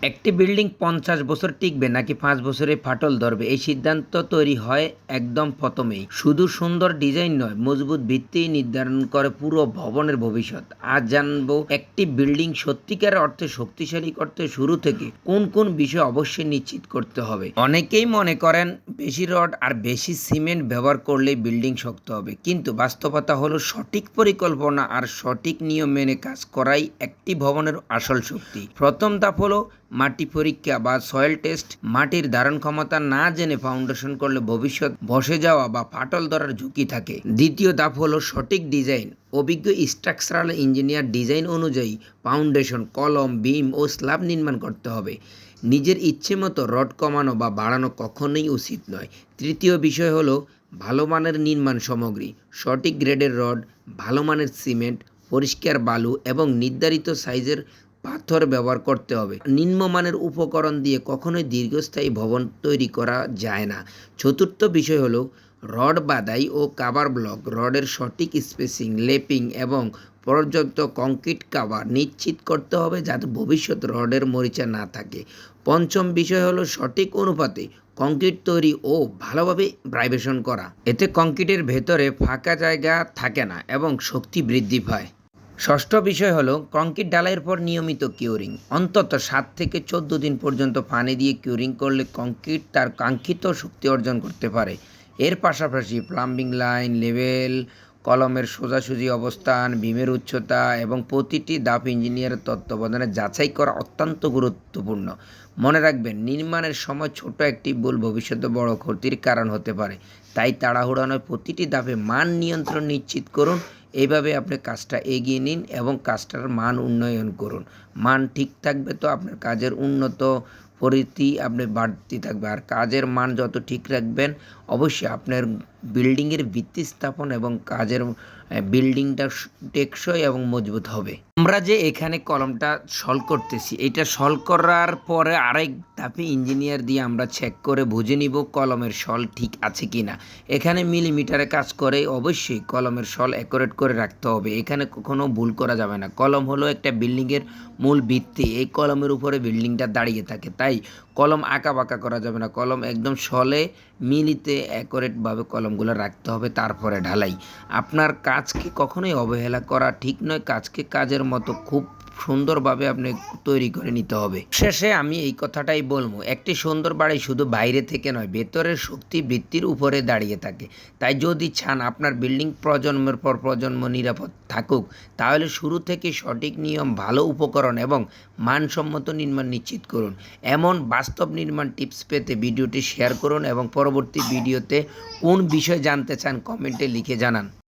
একটি বিল্ডিং ৫০ বছর টিকবে নাকি ৫ বছরে ফাটল ধরবে, এই সিদ্ধান্ত তৈরি হয় একদম প্রথমেই। শুধু সুন্দর ডিজাইন নয়, মজবুত ভিত্তি নির্ধারণ করে পুরো ভবনের ভবিষ্যৎ। আজ জানবো একটি বিল্ডিং সত্যিকার অর্থে শক্তিশালী করতে শুরু থেকে কোন কোন বিষয় অবশ্যই নিশ্চিত করতে হবে। অনেকেই মনে করেন বেশি রড আর বেশি সিমেন্ট ব্যবহার করলেই বিল্ডিং শক্ত হবে, কিন্তু বাস্তবতা হলো সঠিক পরিকল্পনা আর সঠিক নিয়ম মেনে কাজ করাই একটি ভবনের আসল শক্তি। প্রথম ধাপ হলো মাটি পরীক্ষা বা সয়েল টেস্ট। মাটির ধারণ ক্ষমতা না জেনে ফাউন্ডেশন করলে ভবিষ্যৎ বসে যাওয়া বা ফাটল ধরার ঝুঁকি থাকে। দ্বিতীয় ধাপ হলো সঠিক ডিজাইন। অভিজ্ঞ স্ট্রাকচারাল ইঞ্জিনিয়ার ডিজাইন অনুযায়ী ফাউন্ডেশন, কলম, বিম ও স্ল্যাব নির্মাণ করতে হবে। নিজের ইচ্ছে মতো রড কমানো বা বাড়ানো কখনোই উচিত নয়। তৃতীয় বিষয় হলো ভালো মানের নির্মাণ সামগ্রী। সঠিক গ্রেডের রড, ভালো মানের সিমেন্ট, পরিষ্কার বালু এবং নির্ধারিত সাইজের পাথর ব্যবহার করতে হবে। নিম্নমানের উপকরণ দিয়ে কখনোই দীর্ঘস্থায়ী ভবন তৈরি করা যায় না। চতুর্থ বিষয় হলো রড বাদাই ও কাভার ব্লক। রডের সঠিক স্পেসিং, লেপিং এবং পর্যাপ্ত কংক্রিট কাভার নিশ্চিত করতে হবে যাতে ভবিষ্যৎ রডের মরিচা না থাকে। পঞ্চম বিষয় হলো সঠিক অনুপাতে কংক্রিট তৈরি ও ভালোভাবে ভাইব্রেশন করা। এতে কংক্রিটের ভেতরে ফাঁকা জায়গা থাকে না এবং শক্তি বৃদ্ধি পায়। ষষ্ঠ বিষয় হলো কংক্রিট ঢালাইয়ের পর নিয়মিত কিউরিং। অন্তত ৭ থেকে ১৪ দিন পর্যন্ত পানি দিয়ে কিউরিং করলে কংক্রিট তার কাঙ্ক্ষিত শক্তি অর্জন করতে পারে। এর পাশাপাশি প্লাম্বিং লাইন, লেভেল, কলমের সোজাসুজি অবস্থান, বিমের উচ্চতা এবং প্রতিটি ধাপ ইঞ্জিনিয়ারের তত্ত্বাবধানে যাচাই করা অত্যন্ত গুরুত্বপূর্ণ। মনে রাখবেন, নির্মাণের সময় ছোট একটি ভুল ভবিষ্যতে বড় ক্ষতির কারণ হতে পারে। তাই তাড়াহুড়া নয়, প্রতিটি ধাপে মান নিয়ন্ত্রণ নিশ্চিত করুন। এইভাবে আপনি কাজটা এগিয়ে নিন এবং কাজটার মান উন্নয়ন করুন। মান ঠিক থাকবে তো আপনার কাজের উন্নত পরিধি আপনি বাড়তে থাকবে। আর কাজের মান যত ঠিক রাখবেন, অবশ্যই আপনার বিল্ডিংয়ের ভিত্তি স্থাপন এবং কাজের বিল্ডিংটা টেকসই এবং মজবুত হবে। আমরা যে এখানে কলমটা সলভ করতেছি, এটা সলভ করার পরে আরেক ধাপে ইঞ্জিনিয়ার দিয়ে আমরা চেক করে বুঝে নিব কলমের সল ঠিক আছে কি না। এখানে মিলিমিটারে কাজ করে, অবশ্যই কলমের সল অ্যাকুরেট করে রাখতে হবে। এখানে কখনো ভুল করা যাবে না। কলম হলো একটা বিল্ডিংয়ের মূল ভিত্তি। এই কলমের উপরে বিল্ডিংটা দাঁড়িয়ে থাকে, তাই কলম আঁকা বাঁকা করা যাবে না। কলম একদম সলে মিলিতে অ্যাকুরেটভাবে কলমগুলো রাখতে হবে, তারপরে ঢালাই। আপনার কাজকে কখনোই অবহেলা করা ঠিক নয়। কাজকে কাজের মতো খুব সুন্দরভাবে আপনি তৈরি করে নিতে হবে। শেষে আমি এই কথাটাই বলবো, একটি সুন্দর বাড়ি শুধু বাইরে থেকে নয়, ভেতরের শক্তি ভিত্তির উপরে দাঁড়িয়ে থাকে। তাই যদি চান আপনার বিল্ডিং প্রজন্মের পর প্রজন্ম নিরাপদ থাকুক, তাহলে শুরু থেকে সঠিক নিয়ম, ভালো উপকরণ এবং মানসম্মত নির্মাণ নিশ্চিত করুন। এমন বাস্তব নির্মাণ টিপস পেতে ভিডিওটি শেয়ার করুন এবং পরবর্তী ভিডিওতে কোন বিষয় জানতে চান কমেন্টে লিখে জানান।